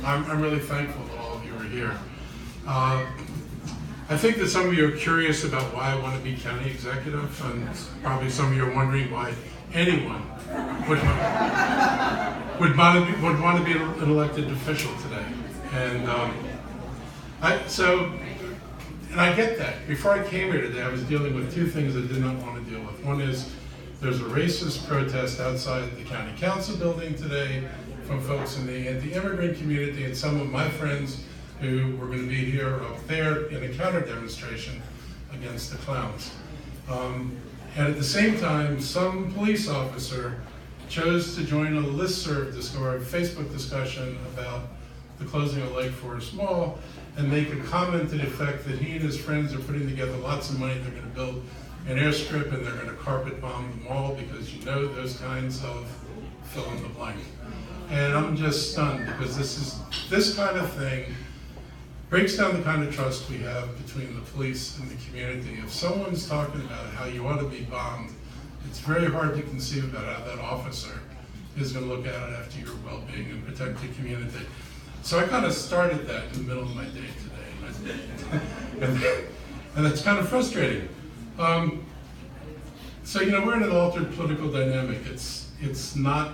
I'm really thankful that all of you are here. I think that some of you are curious about why I want to be county executive, and probably some of you are wondering why anyone would want to be an elected official today. And I get that. Before I came here today, I was dealing with two things I did not want to deal with. One is there's a racist protest outside the county council building today from folks in the anti-immigrant community, and some of my friends who were going to be here up there in a counter demonstration against the clowns. And at the same time, some police officer chose to join a listserv or a Facebook discussion about the closing of Lake Forest Mall and make a comment to the effect that he and his friends are putting together lots of money. They're going to build an airstrip and they're going to carpet bomb the mall because you know those kinds of fill in the blank. And I'm just stunned because this kind of thing breaks down the kind of trust we have between the police and the community. If someone's talking about how you ought to be bombed, it's very hard to conceive about how that officer is going to look at it after your well-being and protect the community. So I kind of started that in the middle of my day today. And that's kind of frustrating. So, you know, we're in an altered political dynamic. It's not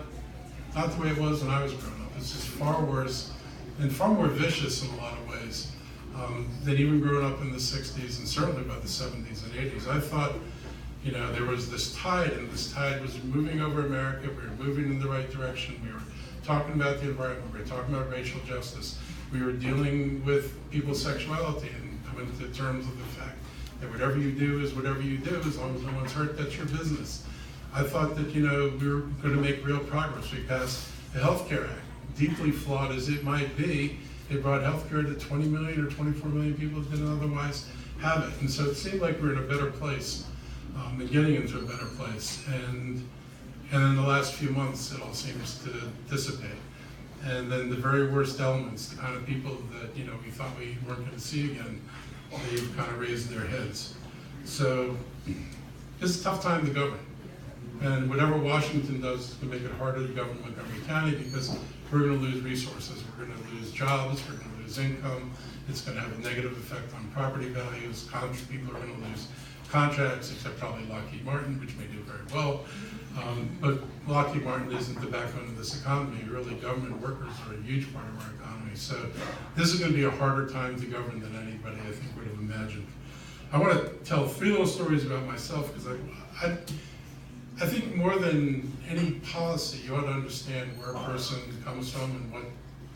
the way it was when I was growing up. It's just far worse and far more vicious in a lot of ways than even growing up in the 60s and certainly by the 70s and 80s. I thought, you know, there was this tide, and this tide was moving over America. We were moving in the right direction. We were talking about the environment. We were talking about racial justice. We were dealing with people's sexuality and coming to terms with the fact that whatever you do is whatever you do, as long as no one's hurt, that's your business. I thought that, you know, we were going to make real progress. We passed the Health Care Act. Deeply flawed as it might be, it brought health care to 20 million or 24 million people that didn't otherwise have it. And so it seemed like we were in a better place and getting into a better place. And in the last few months, it all seems to dissipate. And then the very worst elements, the kind of people that, you know, we thought we weren't going to see again, they've kind of raised their heads. So it's a tough time to govern. And whatever Washington does is going to make it harder to govern Montgomery County because we're going to lose resources, we're going to lose jobs, we're going to lose income. It's going to have a negative effect on property values. People are going to lose contracts, except probably Lockheed Martin, which may do very well. But Lockheed Martin isn't the backbone of this economy. Really, government workers are a huge part of our economy. So this is going to be a harder time to govern than anybody, I think, would have imagined. I want to tell 3 little stories about myself because I think more than any policy, you ought to understand where a person comes from and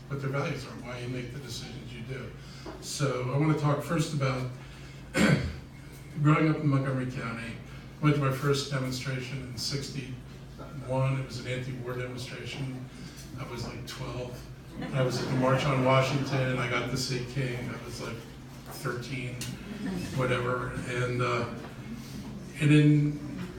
what their values are, why you make the decisions you do. So I want to talk first about growing up in Montgomery County. I went to my first demonstration in '61. It was an anti-war demonstration. I was like 12. I was at the March on Washington, and I got to see King. I was like 13, whatever. And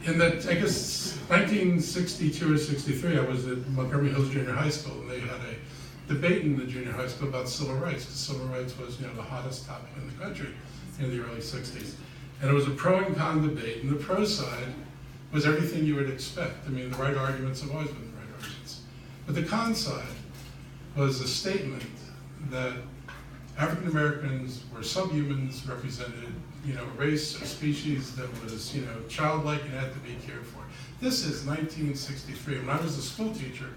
in that, I guess, 1962 or 63, I was at Montgomery Hills Junior High School, and they had a debate in the junior high school about civil rights, because civil rights was, you know, the hottest topic in the country in the early 60s. And it was a pro and con debate, and the pro side was everything you would expect. I mean, the right arguments have always been the right arguments. But the con side was a statement that African Americans were subhumans, represented, you know, a race or species that was, you know, childlike and had to be cared for. This is 1963. When I was a school teacher,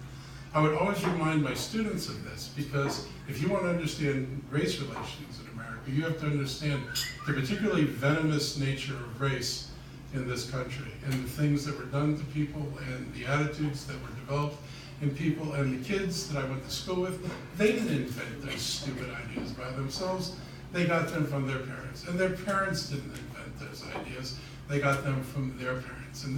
I would always remind my students of this, because if you want to understand race relations in America, you have to understand the particularly venomous nature of race in this country and the things that were done to people and the attitudes that were developed in people. And the kids that I went to school with, they didn't invent those stupid ideas by themselves. They got them from their parents. And their parents didn't invent those ideas. They got them from their parents. And